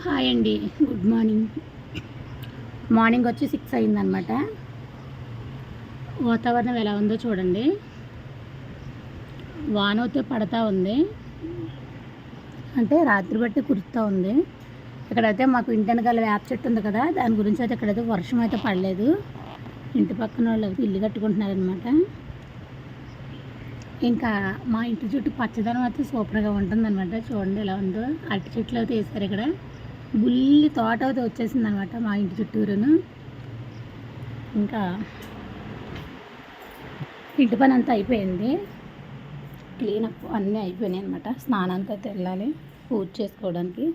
Hi అండి, good morning. Morning వచ్చి 6 అయిందనమాట. వాతావరణం ఎలా ఉందో చూడండి. వాన అయితే పడతా ఉంది, అంటే రాత్రి బట్టి కురుస్తూ ఉంది. ఇక్కడైతే మాకు ఇంటి వెనకాల వేప చెట్టు ఉంది కదా, దాని గురించి అయితే ఇక్కడైతే వర్షం అయితే పడలేదు. ఇంటి పక్కన వాళ్ళు అయితే ఇల్లు కట్టుకుంటున్నారనమాట. ఇంకా మా ఇంటి చుట్టూ పచ్చదనం అయితే సూపర్గా ఉంటుందన్నమాట. చూడండి ఎలా ఉందో. అరటి చెట్లు అయితే వేస్తారు ఇక్కడ. బుల్లి తోట అయితే వచ్చేసింది అనమాట మా ఇంటి చుట్టూరును. ఇంకా ఇంటి పని అంతా అయిపోయింది, క్లీనప్ అన్నీ అయిపోయినాయి అనమాట. స్నానానికి అయితే వెళ్ళాలి, పూజ చేసుకోవడానికి.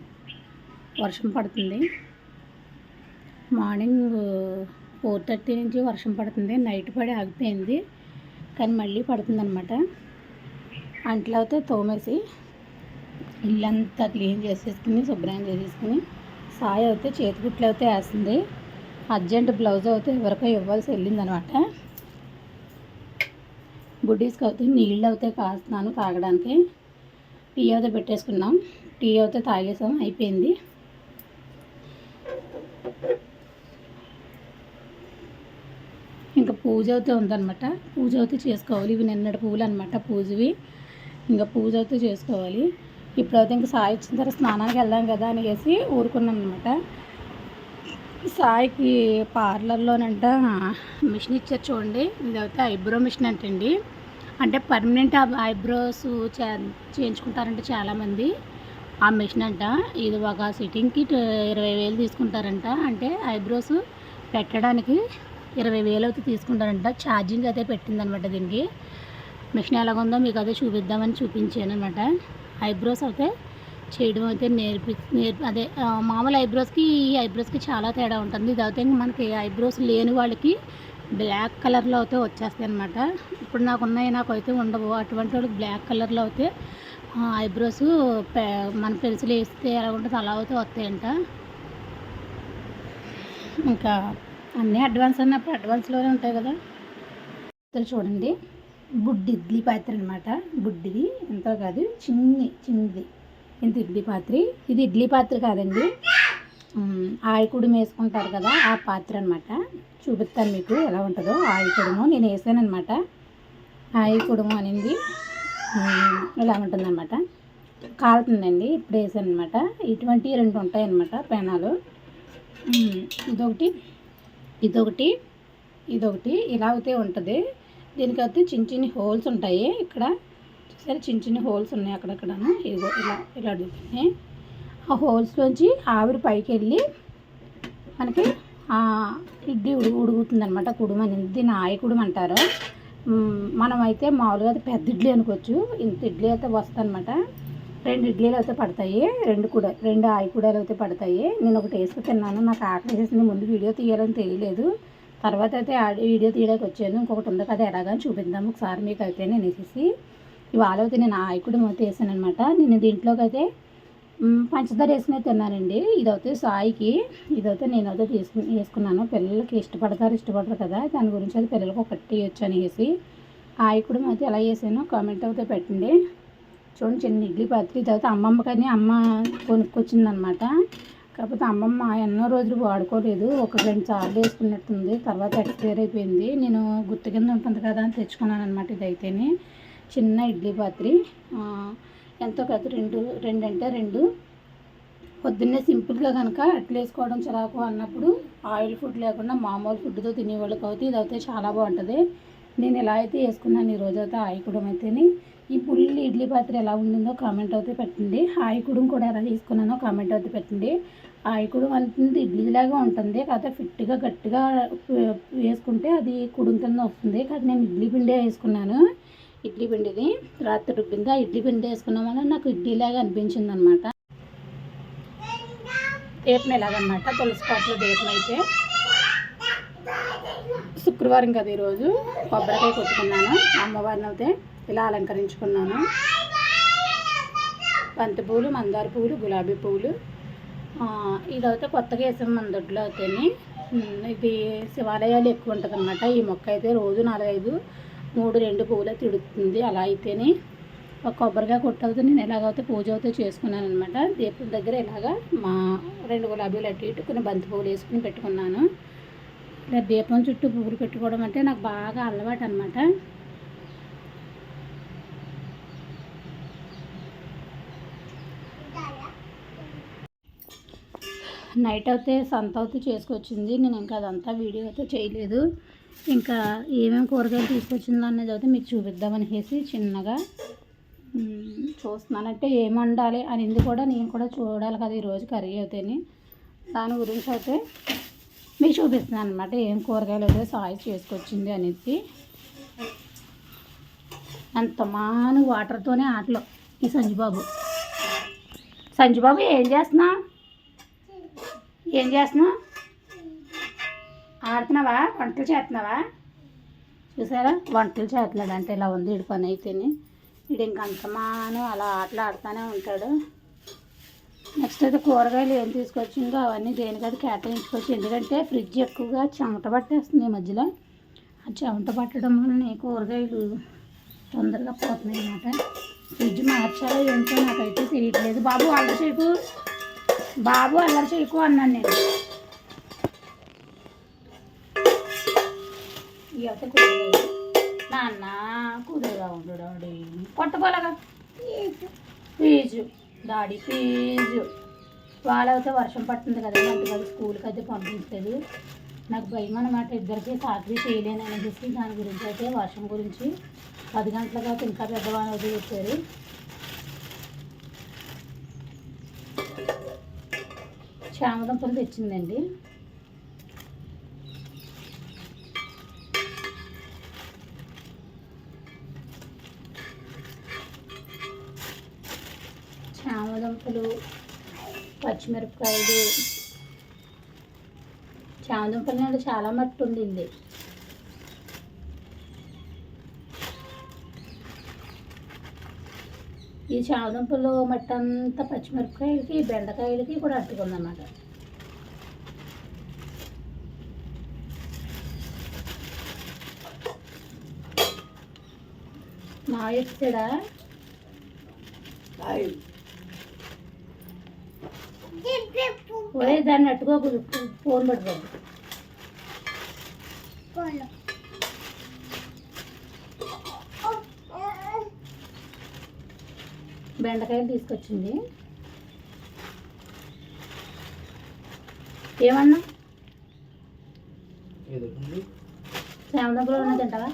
వర్షం పడుతుంది. మార్నింగ్ 4:30 నుంచి వర్షం పడుతుంది. నైట్ పడి ఆగిపోయింది, కానీ మళ్ళీ పడుతుందన్నమాట. అంట్లో అయితే తోమేసి ఇల్లంతా క్లీన్ చేసేసుకుని శుభ్రం చేసేసుకుని, సాయి అయితే చేతికుట్లు అయితే వేస్తుంది. అర్జెంట్ బ్లౌజ్ అయితే ఎవరికో ఇవ్వాల్సి వెళ్ళిందనమాట. బుడ్డీస్కి అయితే నీళ్ళు అయితే కాస్తున్నాను తాగడానికి. టీ అయితే పెట్టేసుకున్నాం, టీ అయితే తాగేసాం, అయిపోయింది. ఇంకా పూజ అయితే ఉందన్నమాట. పూజ అయితే చేసుకోవాలి. ఇవి నిన్నటి పువ్వులు అనమాట, పూజవి. ఇంకా పూజ అయితే చేసుకోవాలి. ఇప్పుడైతే ఇంకా సాయి వచ్చిన తర్వాత స్నానానికి వెళ్దాం కదా అనేసి ఊరుకున్నాం అనమాట. సాయికి పార్లర్లోనంట మిషన్ ఇచ్చారు చూడండి. ఇదైతే ఐబ్రో మిషన్ అంటండి. అంటే పర్మనెంట్ ఐబ్రోస్ చేయించుకుంటారంట చాలామంది. ఆ మిషన్ అంట. ఇది ఒక సిట్టింగ్కి 20,000 తీసుకుంటారంట. అంటే ఐబ్రోస్ పెట్టడానికి 20,000 అయితే తీసుకుంటారంట. ఛార్జింగ్ అయితే పెట్టిందనమాట దీనికి. మిషన్ ఎలాగుందో మీకు అదే చూపిద్దామని చూపించాను అనమాట. ఐబ్రోస్ అయితే చేయడం అయితే అదే మామూలు ఐబ్రోస్కి ఈ ఐబ్రోస్కి చాలా తేడా ఉంటుంది. ఇది అయితే మనకి ఐబ్రోస్ లేని వాళ్ళకి బ్లాక్ కలర్లో అయితే వచ్చేస్తాయి అనమాట. ఇప్పుడు నాకైతే ఉండవు. అటువంటి వాళ్ళకి బ్లాక్ కలర్లో అయితే ఐబ్రోస్ మన పెన్సిల్ వేస్తే ఎలా ఉంటుంది అలా అయితే వస్తాయంట. ఇంకా అన్నీ అడ్వాన్స్ అన్నప్పుడు అడ్వాన్స్లోనే ఉంటాయి కదా. చూడండి, బుడ్డి ఇడ్లీ పాత్ర అనమాట. బుడ్డిది ఎంతో కాదు, చిన్నది ఇంత ఇడ్లీ పాత్ర. ఇది ఇడ్లీ పాత్ర కాదండి, ఆయికుడు వేసుకుంటారు కదా ఆ పాత్ర అనమాట. చూపిస్తాను మీకు ఎలా ఉంటుందో. ఆయికుడుము నేను వేసాను అనమాట. ఆయికుడుము అనేది ఇలా ఉంటుందన్నమాట. కాలుతుందండి, ఇప్పుడు వేసాను అనమాట. ఇటువంటి 2 ఉంటాయి అన్నమాట పెనాలు. ఇదొకటి ఇలా అయితే ఉంటుంది. దీనికైతే చిన్న హోల్స్ ఉంటాయి. ఇక్కడ చూసారు, చిన్న హోల్స్ ఉన్నాయి అక్కడక్కడను. ఇదిగో ఇలా అడుగుతున్నాయి. ఆ హోల్స్లోంచి ఆవిరి పైకి వెళ్ళి మనకి ఇడ్లీ ఉడుగుతుంది అనమాట. కుడుము అనేది దీన్ని ఆయికుడుము అంటారు. మనం అయితే మామూలుగా అయితే పెద్ద ఇడ్లీ అనుకోవచ్చు. ఇంత ఇడ్లీ అయితే వస్తుంది అనమాట. 2 ఇడ్లీలు అయితే పడతాయి, 2 ఆయికూడలు అయితే పడతాయి. నేను ఒకటి వేసుకు తిన్నాను, నాకు ఆకలి వేసింది. ముందు వీడియో తీయాలని తెలియలేదు, తర్వాత అయితే వీడియో తీయడానికి వచ్చాను. ఇంకొకటి ఉంది కదా ఎలాగని చూపిద్దాము ఒకసారి మీకు అయితే. నేను వేసేసి ఇవాళ అయితే నేను ఆయికుడు అయితే వేసాను అనమాట. నేను దీంట్లోకి అయితే పంచదార వేసుకునే తిన్నానండి. ఇదైతే సాయికి, ఇదైతే నేనైతే వేసుకున్నాను. పిల్లలకి ఇష్టపడతారు కదా, దాని గురించి అయితే పిల్లలకు ఒకటి ఇవ్వచ్చు అనేసి ఆయికుడు అయితే ఎలా వేసానో కామెంట్ అయితే పెట్టండి. చూడండి, చిన్న ఇడ్లీ పాత్ర. ఇదైతే అమ్మ కొనుక్కొచ్చిందనమాట. కాకపోతే అమ్మమ్మ ఎన్నో రోజులు వాడుకోలేదు, 1-2 సార్లు వేసుకున్నట్టుంది. తర్వాత ఎక్స్పైర్ అయిపోయింది. నేను గుర్తు కింద ఉంటుంది కదా అని తెచ్చుకున్నాను అనమాట. ఇదైతేనే చిన్న ఇడ్లీ పాత్ర. ఎంతో కాదు, 2 అంటే 2. పొద్దున్నే సింపుల్గా కనుక అట్లు వేసుకోవడం చిరాకు అన్నప్పుడు ఆయిల్ ఫుడ్ లేకుండా మామూలు ఫుడ్తో తినేవాళ్ళకి అయితే ఇదైతే చాలా బాగుంటుంది. నేను ఎలా అయితే వేసుకున్నాను ఈరోజు అయితే ఆయికుడం అయితేనే. ఈ పుల్లి ఇడ్లీ పాత్ర ఎలా ఉండిందో కామెంట్ అయితే పెట్టండి. ఆయికుడం కూడా ఎలా తీసుకున్నానో కామెంట్ అయితే పెట్టండి. ఆయికుడం అంటుంది ఇడ్లీలాగా ఉంటుంది, కాకపోతే ఫిట్గా గట్టిగా వేసుకుంటే అది కుడుం కింద వస్తుంది. కాకపోతే నేను ఇడ్లీ పిండే వేసుకున్నాను. ఇడ్లీ పిండిది రాత్రి రుబ్బింది. ఆ ఇడ్లీ పిండి వేసుకున్నాం వల్ల నాకు ఇడ్లీలాగా అనిపించింది అనమాట. దీపం ఎలాగనమాట, తులసి పాటలో దీపం అయితే శుక్రవారం కదా ఈరోజు కొబ్బరికాయ కొట్టుకున్నాను. అమ్మవారిని అయితే ఇలా అలంకరించుకున్నాను. బంతి పువ్వులు, మందార పువ్వులు, గులాబీ పువ్వులు. ఇదైతే కొత్తగా వేసాం మన దొడ్లో అయితేనే. ఇది శివాలయాలు ఎక్కువ ఉంటుంది అనమాట. ఈ మొక్క అయితే రోజు 4-5 3-2 పువ్వులు అయితే తిడుతుంది. అలా అయితేనే ఒక కొబ్బరిగా కొట్టవుతూ నేను ఎలాగైతే పూజ అవుతూ చేసుకున్నాను అనమాట. దీపం దగ్గర ఇలాగా మా 2 గులాబీలు అటు ఇటు కొన్ని బంతి పువ్వులు వేసుకుని పెట్టుకున్నాను. ఇలా దీపం చుట్టూ పువ్వులు పెట్టుకోవడం అంటే నాకు బాగా అలవాటు అనమాట. నైట్ అయితే సంత అయితే చేసుకొచ్చింది. నేను ఇంకా అదంతా వీడియో అయితే చేయలేదు. ఇంకా ఏమేమి కూరగాయలు తీసుకొచ్చిందో అనేది అయితే మీకు చూపిద్దామనేసి చిన్నగా చూస్తున్నానంటే ఏం వండాలి అనేది కూడా నేను కూడా చూడాలి కదా ఈరోజు కర్రీ అయితేని. దాని గురించి అయితే మీకు చూపిస్తున్నాను అనమాట. ఏం కూరగాయలు అయితే సాయి చేసుకొచ్చింది అనేది. అంత మాను వాటర్తోనే ఆటలు ఈ సంజుబాబు ఏం చేస్తున్నావు? ఆడుతున్నావా? వంటలు చేస్తున్నావా? చూసారా, వంటలు చేస్తున్నాడు అంటే ఇలా ఉంది వీడి పని అయితేనే. వీడు ఇంకంతమాను అలా ఆటలు ఆడుతూనే ఉంటాడు. నెక్స్ట్ అయితే కూరగాయలు ఏం తీసుకొచ్చిందో అవన్నీ దేనికది కేటాయించుకోవచ్చు. ఎందుకంటే ఫ్రిడ్జ్ ఎక్కువగా చెమట పట్టేస్తుంది ఈ మధ్యలో. ఆ చెమట పట్టడం వల్ల కూరగాయలు తొందరగా పోతున్నాయి అన్నమాట. ఫ్రిడ్జ్ మార్చాలో ఏంటో నాకైతే తెలియట్లేదు. బాబు అల్లరి చేయకు అన్నాను నేను. ఇవైతే కుదిరేది నాన్న, కుదిరేగా ఉండు డాడీ. కొట్టపోలాగా ఫీజు డాడీ ఫీజు. వాళ్ళైతే వర్షం పడుతుంది కదా, అంటే కదా స్కూల్కి అయితే పంపించలేదు. నాకు భయం అన్నమాట, ఇద్దరికి సాకరీ చేయలేను అనేసి. దాని గురించి అయితే వర్షం గురించి 10 గంటలకు అయితే ఇంకా పెద్దవాళ్ళు వదిలి వచ్చారు. చామదుంపలు తెచ్చిందండి. చామదుంపలు, పచ్చిమిరపకాయలు. చామదుంపలు అంటే చాలా మట్టు ఉండింది. ఈ చామదుంపలు మట్టంతా పచ్చిమిరపకాయలకి బెండకాయలకి కూడా అట్టుకుందన్నమాట. మా ఇచ్చాడా ఒరే, దాన్ని అట్టుకోకు, ఫోన్ పట్టుకోదు. బెండకాయలు తీసుకొచ్చింది. ఏమన్నా చామదుంపలు ఉన్న తింటావా?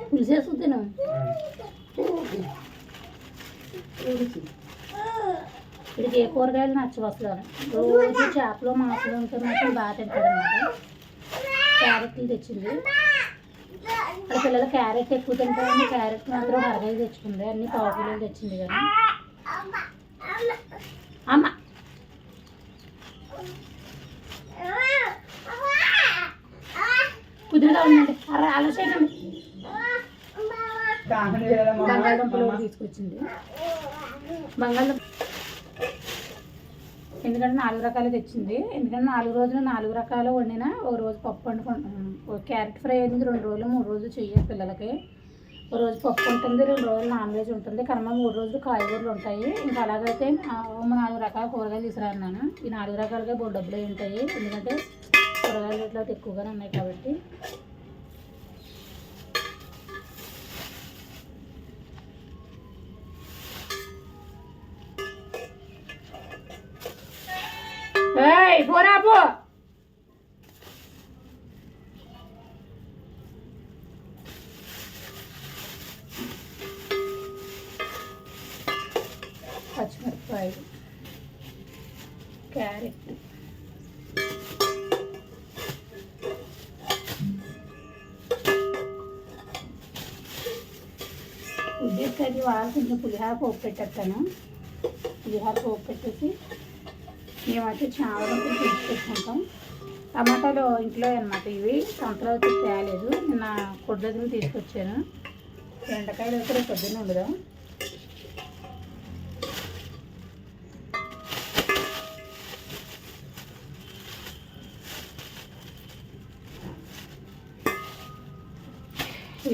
పులిసేసు తిను. వీడికి ఏ కూరగాయలు నచ్చవు అసలు. రోజు చేపలు మాంసాలు ఉంటున్నట్టు బాగా తింటాడు అనమాట. క్యారెట్లు తెచ్చింది. అక్కడ పిల్లలు క్యారెట్ ఎక్కువ తింటారని క్యారెట్ మాత్రం 1 తెచ్చుకుంది. అన్ని 1/4 కిలోలు తెచ్చింది కానీ. అమ్మ కుదురుగా ఉందండి. ఆలోచించండి. బంగాళదుంపలు తీసుకొచ్చింది. బంగాళదుంప ఎందుకంటే 4 రకాలు తెచ్చింది. ఎందుకంటే 4 రోజులు 4 రకాలు వండినా ఒక రోజు పప్పు వండుకుంటాం. క్యారెట్ ఫ్రై అనేది 2 రోజులు 3 రోజులు చెయ్యాలి పిల్లలకి. ఒక రోజు పప్పు ఉంటుంది, 2 రోజులు నాన్ వెజ్ ఉంటుంది, కనుమ 3 రోజులు కాయగూరలు ఉంటాయి. ఇంకా అలాగైతే 4 రకాల కూరగాయలు తీసుకురాన్నాను. ఈ 4 రకాలుగా బోర్డు డబ్బులు అయి ఉంటాయి. ఎందుకంటే కూరగాయల రేట్లు అయితే ఎక్కువగానే ఉన్నాయి కాబట్టి. పోరాపో పచ్చిమిరపకాయలు, క్యారెట్, ఉద్దేశాన్ని వాళ్ళు కొంచెం పులిహార పోపు పెట్టేస్తాను. పులిహార పోపు పెట్టేసి మేమైతే చాలా పెట్టుకుంటాం. టమాటాలు ఇంట్లో అనమాట. ఇవి సంతలో అయితే తేలేదు, నిన్న కొద్ది దగ్గర తీసుకొచ్చాను. బెండకాయలు అయితే రేపు పొద్దున్న ఉండదు.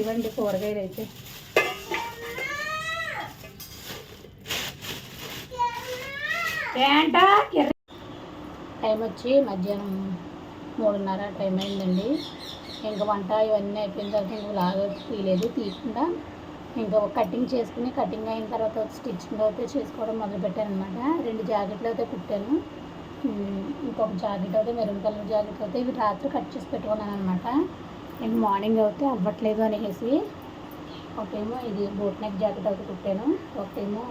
ఇవ్వండి కూరగాయలు అయితే. ఏంటా టైం వచ్చి మధ్యాహ్నం 3:30 టైం అయిందండి. ఇంకా వంట ఇవన్నీ అయిపోయిన తర్వాత ఇంకా లాగా తీయలేదు. తీయకుండా ఇంకా కటింగ్ చేసుకుని, కటింగ్ అయిన తర్వాత స్టిచ్చింగ్ అయితే చేసుకోవడం మొదలుపెట్టాను అనమాట. 2 జాకెట్లు అయితే కుట్టాను. ఇంకొక జాకెట్ అయితే మెరూన్ కలర్ జాకెట్ అయితే ఇవి రాత్రి కట్ చేసి పెట్టుకున్నాను అనమాట. ఇంక మార్నింగ్ అయితే అవ్వట్లేదు అనేసి ఒకటేమో ఇది బోట్ నెక్ జాకెట్ అయితే కుట్టాను, ఒకటేమో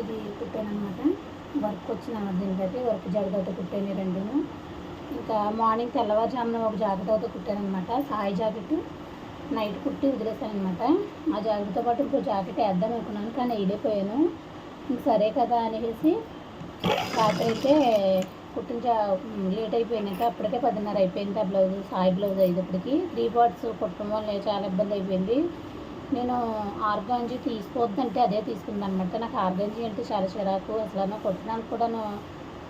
ఇది కుట్టాను అనమాట. వర్క్ వచ్చింది అన్నమాట. దీనికైతే వర్క్ జాకెట్ అయితే కుట్టాను రెండును. ఇంకా మార్నింగ్ తెల్లవారుజామున ఒక జాకెట్ అయితే కుట్టాను అనమాట. సాయి జాకెట్ నైట్ కుట్టి వదిలేసాను అనమాట. ఆ జాకెట్తో పాటు ఇంకో జాకెట్ వేద్దాం అనుకున్నాను, కానీ వేయలేకపోయాను. ఇంక సరే కదా అనేసి రాత్రి అయితే కుట్టించా. లేట్ అయిపోయినాక అప్పటికే 10:30 అయిపోయింది. ఆ బ్లౌజ్ సాయి బ్లౌజ్ అయ్యేటప్పటికి 3 పార్ట్స్ కుట్టడం వల్ల చాలా ఇబ్బంది అయిపోయింది. నేను ఆర్గాంజీ తీసుకోవద్దంటే అదే తీసుకుంది అనమాట. నాకు ఆర్గాంజీ అంటే చాలా చిరాకు. అసలు కుట్టడానికి కూడా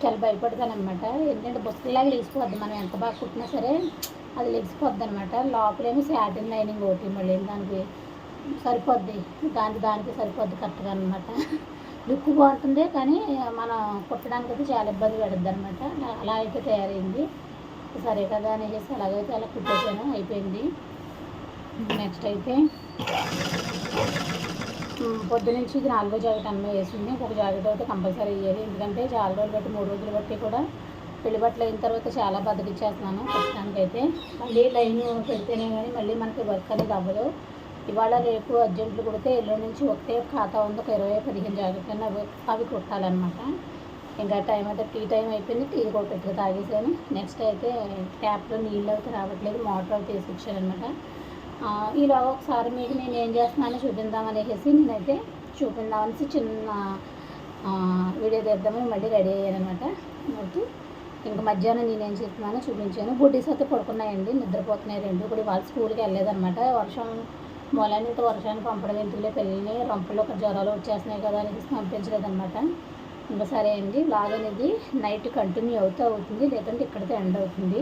చాలా భయపడతాను అనమాట. ఎందుకంటే బుస్తలాగా లేచిపోద్ది, మనం ఎంత బాగా కుట్టినా సరే అది లేచిపోద్ది అనమాట. లోపలేమో శాటిన్ లైనింగ్ ఒకటి, మళ్ళీ దానికి సరిపోద్ది, దానికి సరిపోద్ది కరెక్ట్గా అనమాట. లుక్ బాగుంటుంది, కానీ మనం కుట్టడానికి అయితే చాలా ఇబ్బంది పడుద్ది అనమాట. అలా అయితే తయారైంది. సరే కదా అనేసి అలాగైతే అలా కుట్టేసాను, అయిపోయింది. నెక్స్ట్ అయితే పొద్దునుంచి ఇది 4వ జాకెట్ అమ్మ వేసింది. ఇంకొక జాకెట్ అయితే కంపల్సరీ వేయాలి, ఎందుకంటే చాలా రోజులు బట్టి 3 రోజులు బట్టి కూడా పెళ్లి బట్టలు అయిన తర్వాత చాలా బద్దకిచ్చేస్తున్నాను కుట్టడానికి అయితే. మళ్ళీ లైన్ పెడితేనే కానీ మళ్ళీ మనకి వర్క్ అనేది అవ్వదు. ఇవాళ రేపు అర్జెంట్లు కుడితే ఎల్లుండి నుంచి ఒకటే ఖాతా ఉంది, ఒక 20-15 జాకెట్లన్నీ అవి కుట్టాలన్నమాట. ఇంకా టైం అయితే టీ టైం అయిపోయింది. టీ కూడా పెట్టుకు తాగేసాను. నెక్స్ట్ అయితే ట్యాప్లో నీళ్ళు అయితే రావట్లేదు, మోటార్ అయితే వేసిచ్చానమాట. ఇలా ఒకసారి మీకు నేను ఏం చేస్తున్నానో చూపిద్దామనేసి నేనైతే చూపిందామనేసి చిన్న వీడియో తీద్దామని మళ్ళీ రెడీ అయ్యానమాట. ఓకే, ఇంకా మధ్యాహ్నం నేనేం చేస్తున్నానో చూపించాను. బుడ్డీస్ అయితే పడుకున్నాయండి, నిద్రపోతున్నాయి రెండు కూడా. వాళ్ళ స్కూల్కి వెళ్ళలేదన్నమాట. వర్షం మూలాన్ని ఇంత వర్షాన్ని పంపడం ఎందుకులే, పిల్లల్ని రంపుల్లో ఒక జ్వరాలు వచ్చేస్తున్నాయి కదా అనేసి పంపించలేదన్నమాట. ఇంకా సరే అండి, లాగ్ అనేది నైట్ కంటిన్యూ అవుతుంది, లేదంటే ఇక్కడితో ఎండ్ అవుతుంది.